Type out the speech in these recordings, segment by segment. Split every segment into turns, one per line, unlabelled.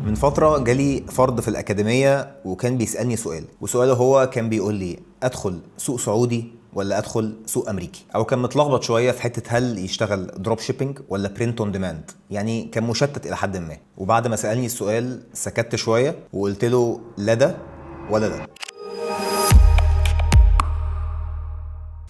من فترة جالي فرد في الأكاديمية وكان بيسألني سؤال، وسؤاله هو كان بيقول لي أدخل سوق سعودي ولا أدخل سوق أمريكي، أو كان متلخبط شوية في حتة هل يشتغل دروب شيبينج ولا برنت اون ديماند، يعني كان مشتت إلى حد ما. وبعد ما سألني السؤال سكت شوية وقلت له لا ده ولا ده.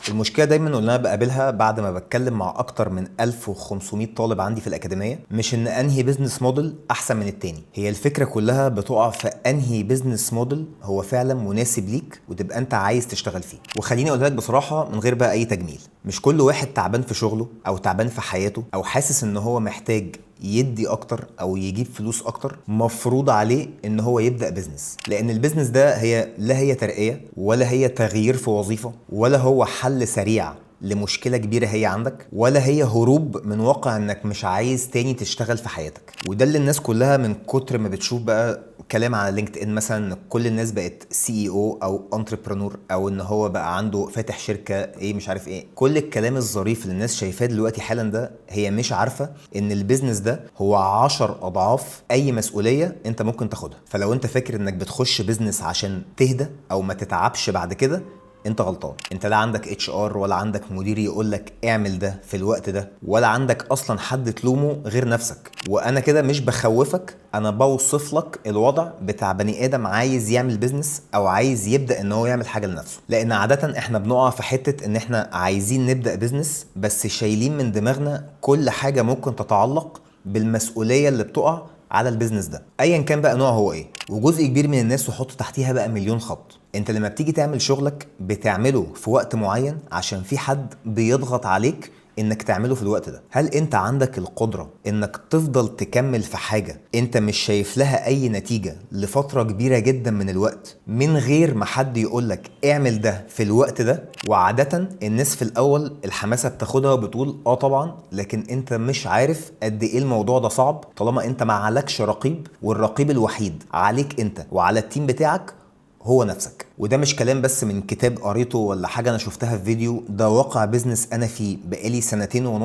المشكله دايما اللي انا بقابلها بعد ما بتكلم مع اكتر من 1500 طالب عندي في الاكاديميه، مش ان انهي بيزنس موديل احسن من التاني، هي الفكره كلها بتقع في انهي بيزنس موديل هو فعلا مناسب ليك وتبقى انت عايز تشتغل فيه. وخليني اقول لك بصراحه من غير بقى اي تجميل، مش كل واحد تعبان في شغله او تعبان في حياته او حاسس ان هو محتاج يدي اكتر او يجيب فلوس اكتر مفروض عليه ان هو يبدا بيزنس، لان البيزنس ده لا هي ترقيه ولا هي تغيير في وظيفه ولا هو حل سريع لمشكله كبيره هي عندك، ولا هي هروب من واقع انك مش عايز تاني تشتغل في حياتك. وده اللي الناس كلها من كتر ما بتشوف بقى كلام على لينكد ان مثلا ان كل الناس بقت سي او انتربرنور، او ان هو بقى عنده فاتح شركه ايه مش عارف ايه، كل الكلام الظريف اللي الناس شايفاه دلوقتي حالا ده هي مش عارفه ان البيزنس ده هو 10 اضعاف اي مسؤوليه انت ممكن تاخدها. فلو انت فاكر انك بتخش بيزنس عشان تهدى او ما تتعبش بعد كده، انت غلطان. انت لا عندك اتش ار ولا عندك مدير يقول لك اعمل ده في الوقت ده، ولا عندك اصلا حد تلومه غير نفسك. وانا كده مش بخوفك، انا بوصف لك الوضع بتاع بني ادم عايز يعمل بيزنس او عايز يبدا ان هو يعمل حاجه لنفسه. لان عاده احنا بنقع في حته ان احنا عايزين نبدا بيزنس بس شايلين من دماغنا كل حاجه ممكن تتعلق بالمسؤوليه اللي بتقع على البيزنس ده ايا كان بقى نوعه هو ايه. وجزء كبير من الناس يحط تحتيها بقى مليون خط. انت لما بتيجي تعمل شغلك بتعمله في وقت معين عشان في حد بيضغط عليك انك تعمله في الوقت ده. هل انت عندك القدرة انك تفضل تكمل في حاجة انت مش شايف لها اي نتيجة لفترة كبيرة جدا من الوقت من غير ما حد يقولك اعمل ده في الوقت ده؟ وعادة الناس في الاول الحماسة بتاخدها وبتقول اه طبعا، لكن انت مش عارف قد ايه الموضوع ده صعب طالما انت ما عليكش رقيب، والرقيب الوحيد عليك انت وعلى التيم بتاعك هو نفسك. وده مش كلام بس من كتاب قريته ولا حاجة أنا شفتها في فيديو، ده واقع بيزنس أنا فيه بقالي 2.5 سنين،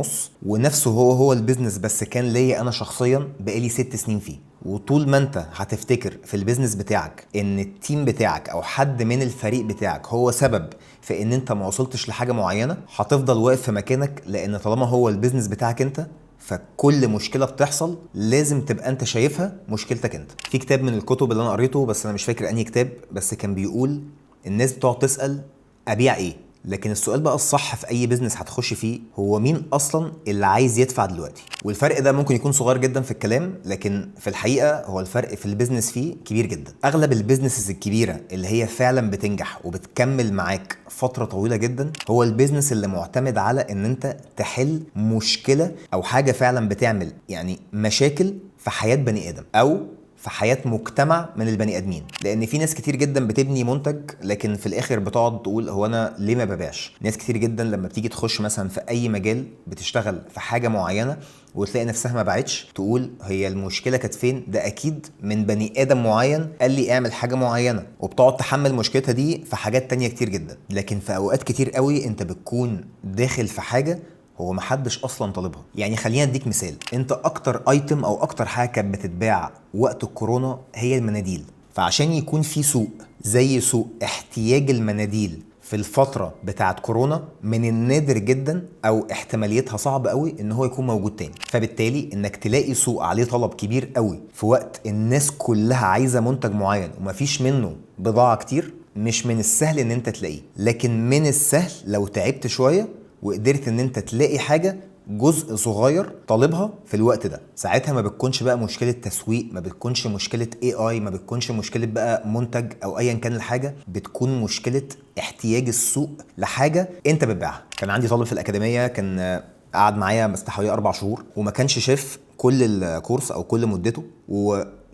ونفسه هو البيزنس بس كان ليا أنا شخصيا بقالي 6 سنين فيه. وطول ما انت هتفتكر في البيزنس بتاعك ان التيم بتاعك او حد من الفريق بتاعك هو سبب في ان انت ما وصلتش لحاجة معينة، هتفضل واقف في مكانك. لان طالما هو البيزنس بتاعك انت، فكل مشكله بتحصل لازم تبقى انت شايفها مشكلتك انت. في كتاب من الكتب اللي انا قريته بس انا مش فاكر انهي كتاب، بس كان بيقول الناس بتقعد تسال ابيع ايه، لكن السؤال بقى الصح في اي بيزنس هتخش فيه هو مين اصلا اللي عايز يدفع دلوقتي. والفرق ده ممكن يكون صغير جدا في الكلام، لكن في الحقيقه هو الفرق في البيزنس فيه كبير جدا. اغلب البيزنسز الكبيره اللي هي فعلا بتنجح وبتكمل معاك فتره طويله جدا هو البيزنس اللي معتمد على ان انت تحل مشكله او حاجه فعلا بتعمل يعني مشاكل في حياه بني ادم او في حياة مجتمع من البني ادمين. لان في ناس كتير جدا بتبني منتج لكن في الاخر بتقعد تقول هو انا ليه ما ببيعش. ناس كتير جدا لما بتيجي تخش مثلا في اي مجال بتشتغل في حاجة معينة وتلاقي نفسها ما باعتش، تقول هي المشكله كانت فين؟ ده اكيد من بني ادم معين قال لي اعمل حاجه معينه، وبتقعد تحمل مشكلتها دي في حاجات تانية كتير جدا. لكن في اوقات كتير قوي انت بتكون داخل في حاجه هو محدش اصلا طالبها. يعني خلينا اديك مثال، انت اكتر ايتم او اكتر حاجه كانت بتتباع وقت الكورونا هي المناديل. فعشان يكون في سوق زي سوق احتياج المناديل في الفترة بتاعت كورونا، من النادر جدا او احتماليتها صعب قوي ان هو يكون موجود تاني. فبالتالي انك تلاقي سوق عليه طلب كبير قوي في وقت الناس كلها عايزة منتج معين ومفيش منه بضاعة كتير، مش من السهل ان انت تلاقيه. لكن من السهل لو تعبت شوية وقدرت ان انت تلاقي حاجة جزء صغير طالبها في الوقت ده. ساعتها ما بتكونش بقى مشكله تسويق، ما بتكونش مشكله اي، ما بتكونش مشكله بقى منتج او ايا كان الحاجه، بتكون مشكله احتياج السوق لحاجه انت بتبيعها. كان عندي طالب في الاكاديميه كان قعد معايا بس حوالي 4 شهور وما كانش شاف كل الكورس او كل مدته،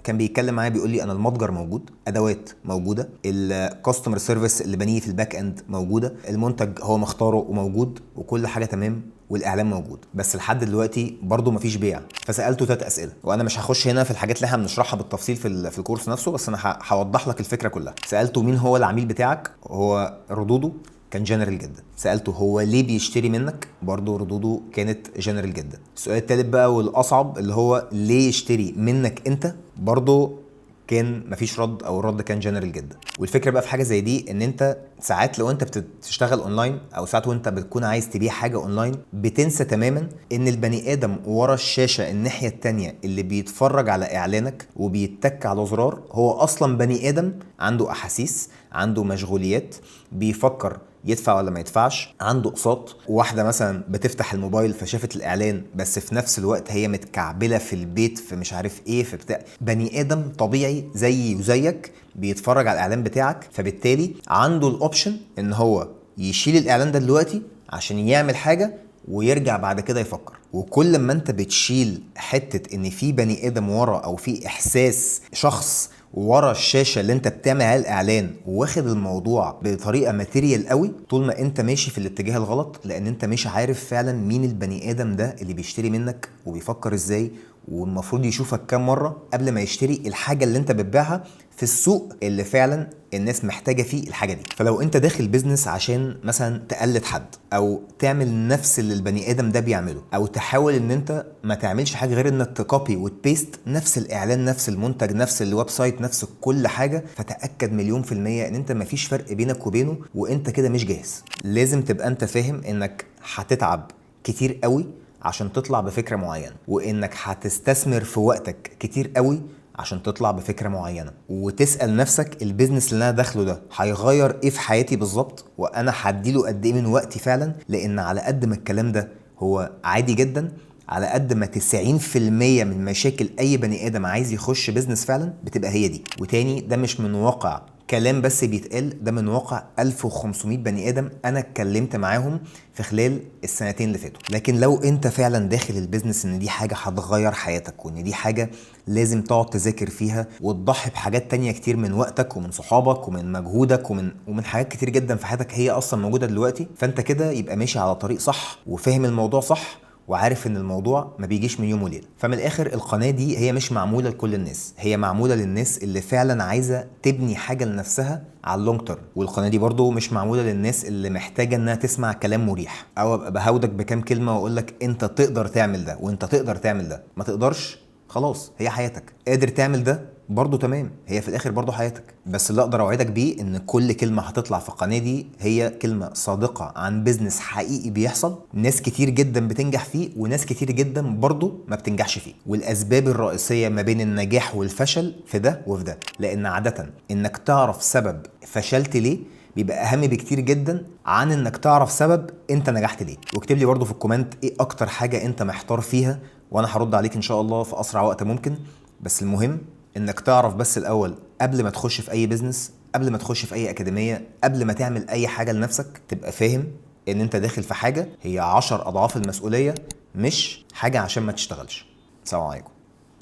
كان بيتكلم معايا بيقول لي انا المتجر موجود، ادوات موجوده، الكاستمر سيرفيس اللي بنيه في الباك اند موجوده، المنتج هو مختاره وموجود وكل حاجه تمام، والاعلام موجود، بس لحد دلوقتي برضه مفيش بيع. فسالته 3 اسئله، وانا مش هخش هنا في الحاجات اللي احنا بنشرحها بالتفصيل في الكورس نفسه، بس انا هوضح لك الفكره كلها. سالته مين هو العميل بتاعك، هو ردوده كان جنرال جدا. سالته هو ليه بيشتري منك، برضه ردوده كانت جنرال جدا. السؤال التالت بقى والاصعب اللي هو ليه يشتري منك انت، برضه كان مفيش رد، او الرد كان جنرال جدا. والفكره بقى في حاجه زي دي ان انت ساعات لو انت بتشتغل اونلاين، او ساعات وانت بتكون عايز تبيع حاجه اونلاين، بتنسى تماما ان البني ادم ورا الشاشه الناحيه التانيه اللي بيتفرج على اعلانك وبيتك على زرار هو اصلا بني ادم عنده احاسيس، عنده مشغوليات، بيفكر يدفع ولا ما يدفعش، عنده اقساط. واحده مثلا بتفتح الموبايل فشافت الاعلان، بس في نفس الوقت هي متكعبله في البيت في مش عارف ايه في بتاع. بني ادم طبيعي زيي وزيك بيتفرج على الاعلان بتاعك، فبالتالي عنده الاوبشن ان هو يشيل الاعلان ده دلوقتي عشان يعمل حاجه ويرجع بعد كده يفكر. وكل ما انت بتشيل حته ان في بني ادم ورا، او في احساس شخص ورا الشاشه اللي انت بتعمل عليها الاعلان، واخد الموضوع بطريقه ماتيريال قوي، طول ما انت ماشي في الاتجاه الغلط. لان انت مش عارف فعلا مين البني ادم ده اللي بيشتري منك وبيفكر ازاي، والمفروض يشوفك كام مره قبل ما يشتري الحاجه اللي انت بتبيعها في السوق اللي فعلا الناس محتاجه فيه الحاجه دي. فلو انت داخل بيزنس عشان مثلا تقلد حد، او تعمل نفس اللي البني ادم ده بيعمله، او تحاول ان انت ما تعملش حاجه غير انك تكوبي وتبيست نفس الاعلان، نفس المنتج، نفس الويب سايت، نفس كل حاجه، فتاكد مليون في الميه ان انت مفيش فرق بينك وبينه، وانت كده مش جاهز. لازم تبقى انت فاهم انك هتتعب كتير قوي عشان تطلع بفكره معينه، وانك هتستثمر في وقتك كتير قوي عشان تطلع بفكره معينه، وتسال نفسك البيزنس اللي انا داخله ده هيغير ايه في حياتي بالظبط، وانا هديله قد ايه من وقتي فعلا. لان على قد ما الكلام ده هو عادي جدا، على قد ما 90% من مشاكل اي بني ادم عايز يخش بيزنس فعلا بتبقى هي دي. وتاني، ده مش من واقع كلام بس بيتقال، ده من واقع 1500 بني ادم انا اتكلمت معاهم في خلال السنتين اللي فاتوا. لكن لو انت فعلا داخل البيزنس ان دي حاجه هتغير حياتك، وان دي حاجه لازم تقعد تذاكر فيها وتضحي بحاجات تانية كتير من وقتك ومن صحابك ومن مجهودك ومن حاجات كتير جدا في حياتك هي اصلا موجوده دلوقتي، فانت كده يبقى ماشي على طريق صح، وفاهم الموضوع صح، وعارف ان الموضوع ما بيجيش من يوم وليله. فمن الاخر القناه دي هي مش معموله لكل الناس، هي معموله للناس اللي فعلا عايزه تبني حاجه لنفسها على اللونج تيرم. والقناه دي برضو مش معموله للناس اللي محتاجه انها تسمع كلام مريح، او ابقى بهودك بكام كلمه واقول لك انت تقدر تعمل ده وانت تقدر تعمل ده. ما تقدرش، خلاص هي حياتك. قادر تعمل ده برضو تمام، هي في الاخر برضو حياتك. بس اللي اقدر اوعدك بيه ان كل كلمه هتطلع في القناه دي هي كلمه صادقه عن بيزنس حقيقي بيحصل، ناس كتير جدا بتنجح فيه وناس كتير جدا برضو ما بتنجحش فيه، والاسباب الرئيسيه ما بين النجاح والفشل في ده وفي ده. لان عاده انك تعرف سبب فشلت ليه بيبقى اهم بكتير جدا عن انك تعرف سبب انت نجحت ليه. واكتب لي برضو في الكومنت ايه اكتر حاجه انت محتار فيها، وانا هرد عليك ان شاء الله في اسرع وقت ممكن. بس المهم انك تعرف بس الاول قبل ما تخش في اي بيزنس، قبل ما تخش في اي اكاديميه، قبل ما تعمل اي حاجه لنفسك، تبقى فاهم ان انت داخل في حاجه هي 10 اضعاف المسؤوليه، مش حاجه عشان ما تشتغلش. السلام عليكم.